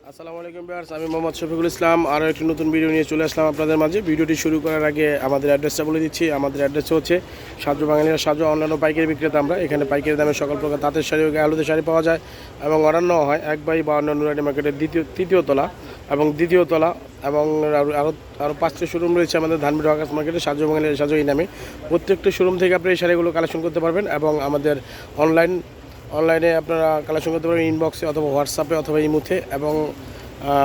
আসসালামু আলাইকুম ভিউয়ার্স, আমি মোহাম্মদ শফিকুল ইসলাম আরও একটি নতুন ভিডিও নিয়ে চলে আসলাম আপনাদের মাঝে। ভিডিওটি শুরু করার আগে আমাদের অ্যাড্রেসটা বলে দিচ্ছি। আমাদের অ্যাড্রেস হচ্ছে সাজু বাঙালিরা সাজু, অন্যান্য পাইকারি বিক্রেতা আমরা। এখানে পাইকারি দামে সকল প্রকার তাঁতের শাড়ি ও গায়ে হলুদের শাড়ি পাওয়া যায় এবং অর্ডার নেওয়া হয় 1/52 নুরানি মার্কেটের তৃতীয় তলা এবং দ্বিতীয় তলা, এবং আরও 5টি শোরুম রয়েছে আমাদের ধানবাড়ি ওয়ার্কার্স মার্কেটে সাজু বাঙালিরা সাজু এই নামে। প্রত্যেকটি শোরুম থেকে আপনি এই শাড়িগুলো কালেকশন করতে পারবেন এবং আমাদের অনলাইনে আপনারা কালেকশন করতে পারবেন ইনবক্সে অথবা হোয়াটসঅ্যাপে অথবা ইমুতে, এবং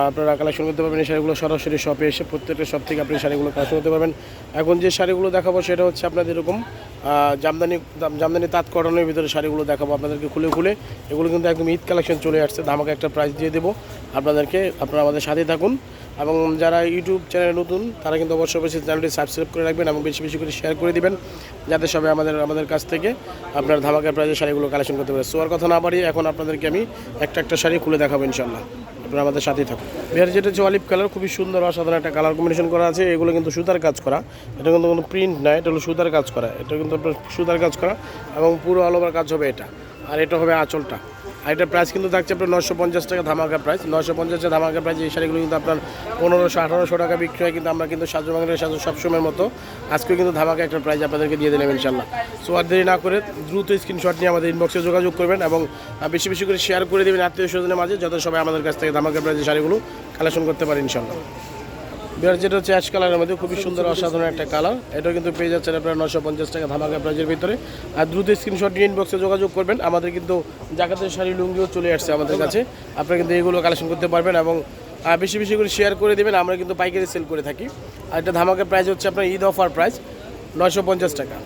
আপনারা কালেকশন করতে পারবেন এই শাড়িগুলো সরাসরি শপে এসে। প্রত্যেকটা শপ থেকে আপনি শাড়িগুলো কালেকশন করতে পারবেন। এখন যে শাড়িগুলো দেখাবো সেটা হচ্ছে আপনাদের এরকম জামদানি তাঁত কটনের ভিতরে শাড়িগুলো দেখাবো আপনাদেরকে খুলে। এগুলো কিন্তু একদম ঈদ কালেকশন চলে আসছে, ধামাকা একটা প্রাইস দিয়ে দেবো আপনাদেরকে। আপনারা আমাদের সাথে থাকুন এবং যারা ইউটিউব চ্যানেলে নতুন তারা কিন্তু অবশ্যই চ্যানেলটি সাবস্ক্রাইব করে রাখবেন এবং বেশি বেশি করে শেয়ার করে দিবেন, যাতে সবাই আমাদের কাছ থেকে আপনার ধামাকা প্রাইসের শাড়িগুলো কালেকশন করতে পারে। সোয়ার কথা না বাড়িয়ে এখন আপনাদেরকে আমি একটা শাড়ি খুলে দেখাবো ইনশাল্লাহ। আপনারা আমাদের সাথেই থাকুন। বিহার যেটা হচ্ছে অলিভ কালার, খুবই সুন্দর অসাধারণ একটা কালার কম্বিনেশন করা আছে। এগুলো কিন্তু সুতার কাজ করা, এটা কিন্তু কোনো প্রিন্ট নয়, এটা হলো সুতার কাজ করা। এটা কিন্তু আপনার সুতার কাজ করা এবং পুরো অল ওভার কাজ হবে এটা। আর এটা হবে আঁচলটা। আর এটার প্রাইস কিন্তু থাকছে আপনার 950 টাকা ধামাকা প্রাইস। 950 ধামাকা প্রাইস। এই শাড়িগুলো কিন্তু আপনার 1500-1800 টাকা বিক্রি হয়, কিন্তু আমরা কিন্তু সাজু বাংলার সাজু সবসময়ের মতো আজকেও কিন্তু ধামাকা একটা প্রাইস আপনাদেরকে দিয়ে দিলাম ইনশাল্লাহ। সো আর দেরি না করে দ্রুত স্ক্রিনশট নিয়ে আমাদের ইনবক্সে যোগাযোগ করবেন এবং বেশি বেশি করে শেয়ার করে দেবেন আত্মীয় স্বজনের মাঝে, যাতে সবাই আমাদের কাছ থেকে ধামাকা প্রাইসের শাড়িগুলো কালেকশন করতে পারে ইনশাল্লাহ। বিহার যেটা হচ্ছে অ্যাশ কালারের মধ্যে খুবই সুন্দর অসাধারণ একটা কালার। এটা কিন্তু পেয়ে যাচ্ছেন আপনার 950 টাকা ধামাকা প্রাইজের ভিতরে। আর দ্রুত স্ক্রিনশট নিয়ে ইনবক্সে যোগাযোগ করবেন। আমাদের কিন্তু জাকাতের শাড়ি লুঙ্গিও চলে আসছে আমাদের কাছে, আপনারা কিন্তু এগুলো কালেকশন করতে পারবেন এবং বেশি বেশি করে শেয়ার করে দেবেন। আমরা কিন্তু পাইকারি সেল করে থাকি। আর এটা ধামাকা প্রাইস হচ্ছে আপনার ঈদ অফার প্রাইস 950 টাকা।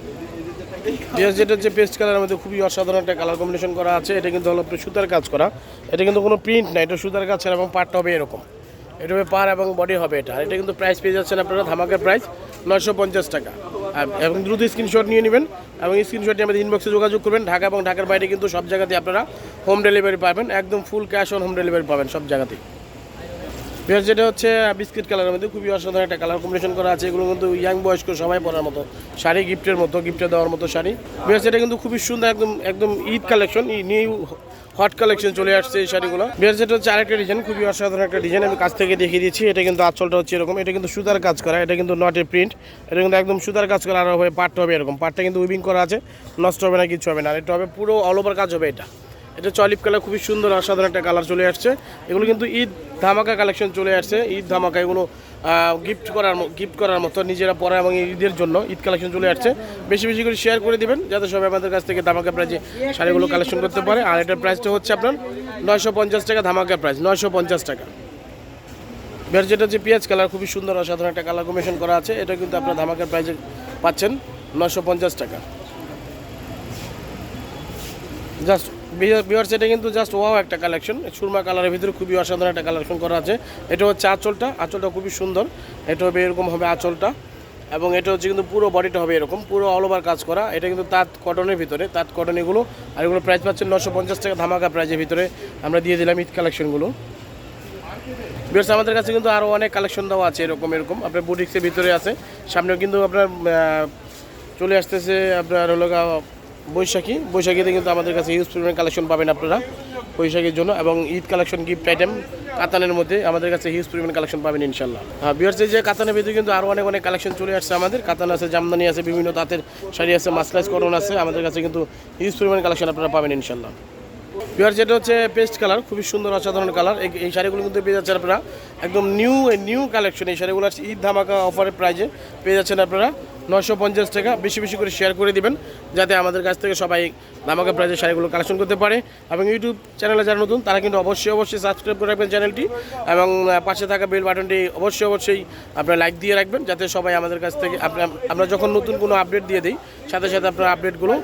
বিহার যেটা হচ্ছে পেস্ট কালারের মধ্যে খুবই অসাধারণ একটা কালার কম্বিনেশন করা আছে। এটা কিন্তু হলো আপনার সুতার কাজ করা, এটা কিন্তু কোনো প্রিন্ট না, এটা সুতার কাজ ছাড়া এবং পাটটা হবে এরকম। এটা হবে পার এবং বডি হবে এটা। আর এটা কিন্তু প্রাইস পেয়ে যাচ্ছেন আপনারা ধামাকার প্রাইস 950 টাকা। এবং দ্রুত স্ক্রিনশট নিয়ে নেবেন এবং স্ক্রিনশট নিয়ে আমাদের ইনবক্সে যোগাযোগ করবেন। ঢাকা এবং ঢাকার বাইরে কিন্তু সব জায়গাতে আপনারা হোম ডেলিভারি পাবেন, একদম full cash on home delivery পাবেন সব জায়গাতেই। বিহার যেটা হচ্ছে বিস্কিট কালারের মধ্যে খুবই অসাধারণ একটা কালার কম্বিনেশন করা আছে। এগুলো কিন্তু ইয়াং বয়স্ক সবাই পরার মতো শাড়ি, গিফটে দেওয়ার মতো শাড়ি। বিহার যেটা কিন্তু খুবই সুন্দর, একদম Eid collection, new hot collection চলে আসছে এই শাড়িগুলো। বিহার যেটা হচ্ছে আরেকটা ডিজাইন, খুবই অসাধারণ একটা ডিজাইন, আমি কাছ থেকে দেখিয়ে দিচ্ছি। এটা কিন্তু আঁচলটা হচ্ছে এরকম, এটা কিন্তু সুতার কাজ করা, এটা কিন্তু নট এ প্রিন্ট, এটা কিন্তু একদম সুতার কাজ করা। আর হবে পাটটা হবে এরকম, পাটটা কিন্তু উইভিং করা আছে, নষ্ট হবে না, কিছু হবে না। আর এটা হবে পুরো অল ওভার কাজ হবে এটা। এটা অলিভ কালার, খুবই সুন্দর অসাধারণ একটা কালার চলে আসছে। এগুলো কিন্তু ঈদ ধামাকা কালেকশন চলে আসছে, ঈদ ধামাকা। এগুলো গিফট করার মতো নিজেরা পরা এবং ঈদের জন্য ঈদ কালেকশন চলে আসছে। বেশি বেশি করে শেয়ার করে দিবেন, যাতে সবাই আমাদের কাছ থেকে ধামাকা প্রাইজে শাড়িগুলো কালেকশন করতে পারে। আর এটার প্রাইসটা হচ্ছে আপনার 950 টাকা ধামাকা প্রাইস, 950 টাকা। বের যেটা হচ্ছে পেঁয়াজ কালার, খুবই সুন্দর অসাধারণ একটা কালার কম্বিনেশন করা আছে। এটা কিন্তু আপনার ধামাকার প্রাইজে পাচ্ছেন 950 টাকা। জাস্ট বিহার সেটা কিন্তু জাস্ট ওয়াও একটা কালেকশন, সুরমা কালারের ভিতরে খুবই অসাধারণ একটা কালেকশন করা আছে। এটা হচ্ছে আঁচলটা খুবই সুন্দর, এটা হবে এরকম হবে আঁচলটা, এবং এটা হচ্ছে কিন্তু পুরো বডিটা হবে এরকম, পুরো অল ওভার কাজ করা। এটা কিন্তু তাঁত কটনের ভিতরে, তাঁত কটন এগুলো। আর এগুলো প্রাইস পাচ্ছেন 950 টাকা ধামাকা প্রাইজের ভিতরে আমরা দিয়ে দিলাম ঈদ কালেকশনগুলো। বিহার আমাদের কাছে কিন্তু আরও অনেক কালেকশন দেওয়া আছে এরকম আপনার বুটিক্সের ভিতরে আছে। সামনেও কিন্তু আপনার চলে আসতেছে আপনার হলো বৈশাখীতে কিন্তু আমাদের কাছে হিউজ পরিমাণ কালেকশন পাবেন আপনারা বৈশাখীর জন্য, এবং ঈদ কালেকশন গিফট আইটেম কাতানের মধ্যে আমাদের কাছে হিউজ পরিমাণ কালেকশন পাবেন ইনশাল্লাহ। বিহার যে কাতানের ভিতরে কিন্তু আরও অনেক কালেকশন চলে আসছে আমাদের। কাতান আছে, জামদানি আছে, বিভিন্ন তাঁতের শাড়ি আছে, মাসলাইজ কটন আছে, আমাদের কাছে কিন্তু হিউজ পরিমাণ কালেকশন আপনারা পাবেন ইনশাল্লাহ। বিহার যেটা হচ্ছে পেস্ট কালার, খুবই সুন্দর অসাধারণ কালার। এই শাড়িগুলো কিন্তু পেয়ে যাচ্ছেন আপনারা একদম নিউ কালেকশন। এই শাড়িগুলো আছে ঈদ ধামাকা অফারের প্রাইজে পেয়ে যাচ্ছেন আপনারা 950 টাকা। বেশি বেশি করে শেয়ার করে দিবেন, যাতে আমাদের কাছ থেকে সবাই ধামাকা প্রাইজের শাড়িগুলো কালেকশন করতে পারে। এবং ইউটিউব চ্যানেলে যারা নতুন তারা কিন্তু অবশ্যই সাবস্ক্রাইব করে রাখবেন চ্যানেলটি, এবং পাশে থাকা বেল বাটনটি অবশ্যই আপনারা লাইক দিয়ে রাখবেন, যাতে সবাই আমাদের কাছ থেকে আমরা যখন নতুন কোনো আপডেট দিয়ে দিই সাথে আপনারা আপডেটগুলো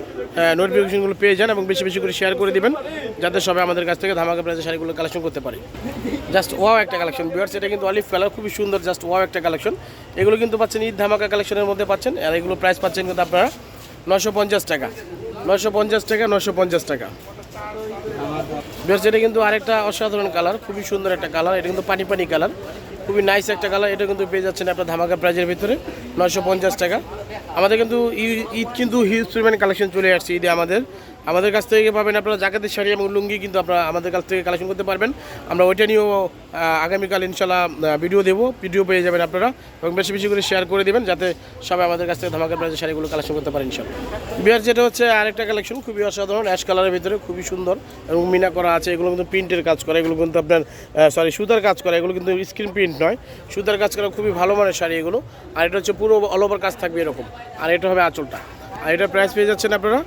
নোটিফিকেশনগুলো পেয়ে যান, এবং বেশি বেশি করে শেয়ার করে দিবেন, যাতে সবাই আমাদের কাছ থেকে ধামাকা প্রাইজের শাড়িগুলো কালেকশন করতে পারে। জাস্ট ওয়াও একটা কালেকশন বিহার, সেটা কিন্তু অলিভ কালার, খুবই সুন্দর, জাস্ট ওয়াও একটা কালেকশন। এগুলো কিন্তু পাচ্ছেন ঈদ ধামাকা কালেকশনের মধ্যে পাচ্ছেন। আর এগুলো প্রাইস পাচ্ছেন কিন্তু আপনারা 950 টাকা, 950 টাকা। বিহার সেটা কিন্তু আরেকটা অসাধারণ কালার, খুবই সুন্দর একটা কালার। এটা কিন্তু পানি কালার, খুবই নাইস একটা কালার। এটা কিন্তু পেয়ে যাচ্ছেন আপনার ধামাকা প্রাইজের ভিতরে 950 টাকা। আমাদের কিন্তু ঈদ কিন্তু হিউজ পরিমাণে কালেকশন চলে আসছে ঈদে আমাদের। আমাদের কাছ থেকে পাবেন আপনারা জাকাতের শাড়ি এবং লুঙ্গি কিন্তু আপনারা আমাদের কাছ থেকে কালেকশন করতে পারবেন। আমরা ওইটা নিয়েও আগামীকাল ইনশাল্লাহ ভিডিও পেয়ে যাবেন আপনারা, এবং বেশি বেশি করে শেয়ার করে দেবেন যাতে সবাই আমাদের কাছ থেকে ধামাকা প্রাইজে শাড়িগুলো কালেকশন করতে পারেন ইনশাল্লাহ। বিয়ার যেটা হচ্ছে আরেকটা কালেকশন খুবই অসাধারণ, অ্যাশ কালারের ভিতরে খুবই সুন্দর এবং মিনা করা আছে। এগুলো কিন্তু প্রিন্টের কাজ করা, এগুলো কিন্তু আপনার সুতার কাজ করা, এগুলো কিন্তু স্ক্রিন প্রিন্ট নয়, সুতার কাজ করা, খুবই ভালো মানের শাড়ি এগুলো। আর এটা হচ্ছে পুরো অল ওভার কাজ থাকবে এরকম, আর এটা হবে আঁচলটা। আর এটার প্রাইস পেয়ে যাচ্ছেন আপনারা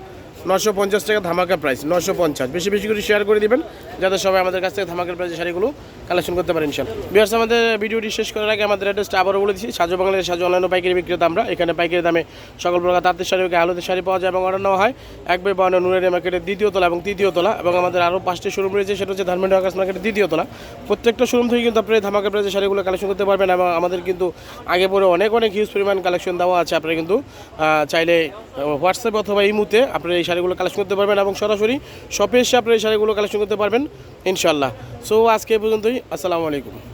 950 টাকা, ধামাকা প্রাইস 950। বেশি বেশি করে শেয়ার করে দিবেন যাতে সবাই আমাদের কাছ থেকে ধামাকার প্রাইসে শাড়িগুলো কালেকশন করতে পারেন ইনশাআল্লাহ। ভিউয়ার্স, আমাদের ভিডিওটি শেষ করার আগে আমাদের অ্যাড্রেসটা আবারও বলে দিচ্ছি। সাজু বাংলাদেশ সাজু অনলাইন পাইকারি বিক্রেতা আমরা। এখানে পাইকারি দামে সকল প্রকার তাঁতের শাড়ি, হালুদের শাড়ি পাওয়া যায় এবং অর্ডার নেওয়া হয় 1/52 নুরানি মার্কেটের 2য় তলা এবং 3য় তলা, এবং আমাদের আরও 5টি শোরুম রয়েছে, সেটা হচ্ছে ধানমন্ডি আকাশ মার্কেটের 2য় তলা। প্রত্যেকটা শোরুম থেকে কিন্তু আপনারা ধামাকার প্রাইসে শাড়িগুলো কালেকশন করতে পারবেন, এবং আমাদের কিন্তু আগে পরে অনেক হিউজ পরিমাণ কালেকশন দেওয়া আছে। আপনারা কিন্তু চাইলে হোয়াটসঅ্যাপ অথবা ইমুতে আপনারা এই শাড়িগুলো কালেকশন করতে পারবেন, এবং সরাসরি শপে এসে আপনারা এই শাড়িগুলো কালেকশন করতে পারবেন ইনশাআল্লাহ। সো আজকে এই পর্যন্তই, আসসালামু আলাইকুম।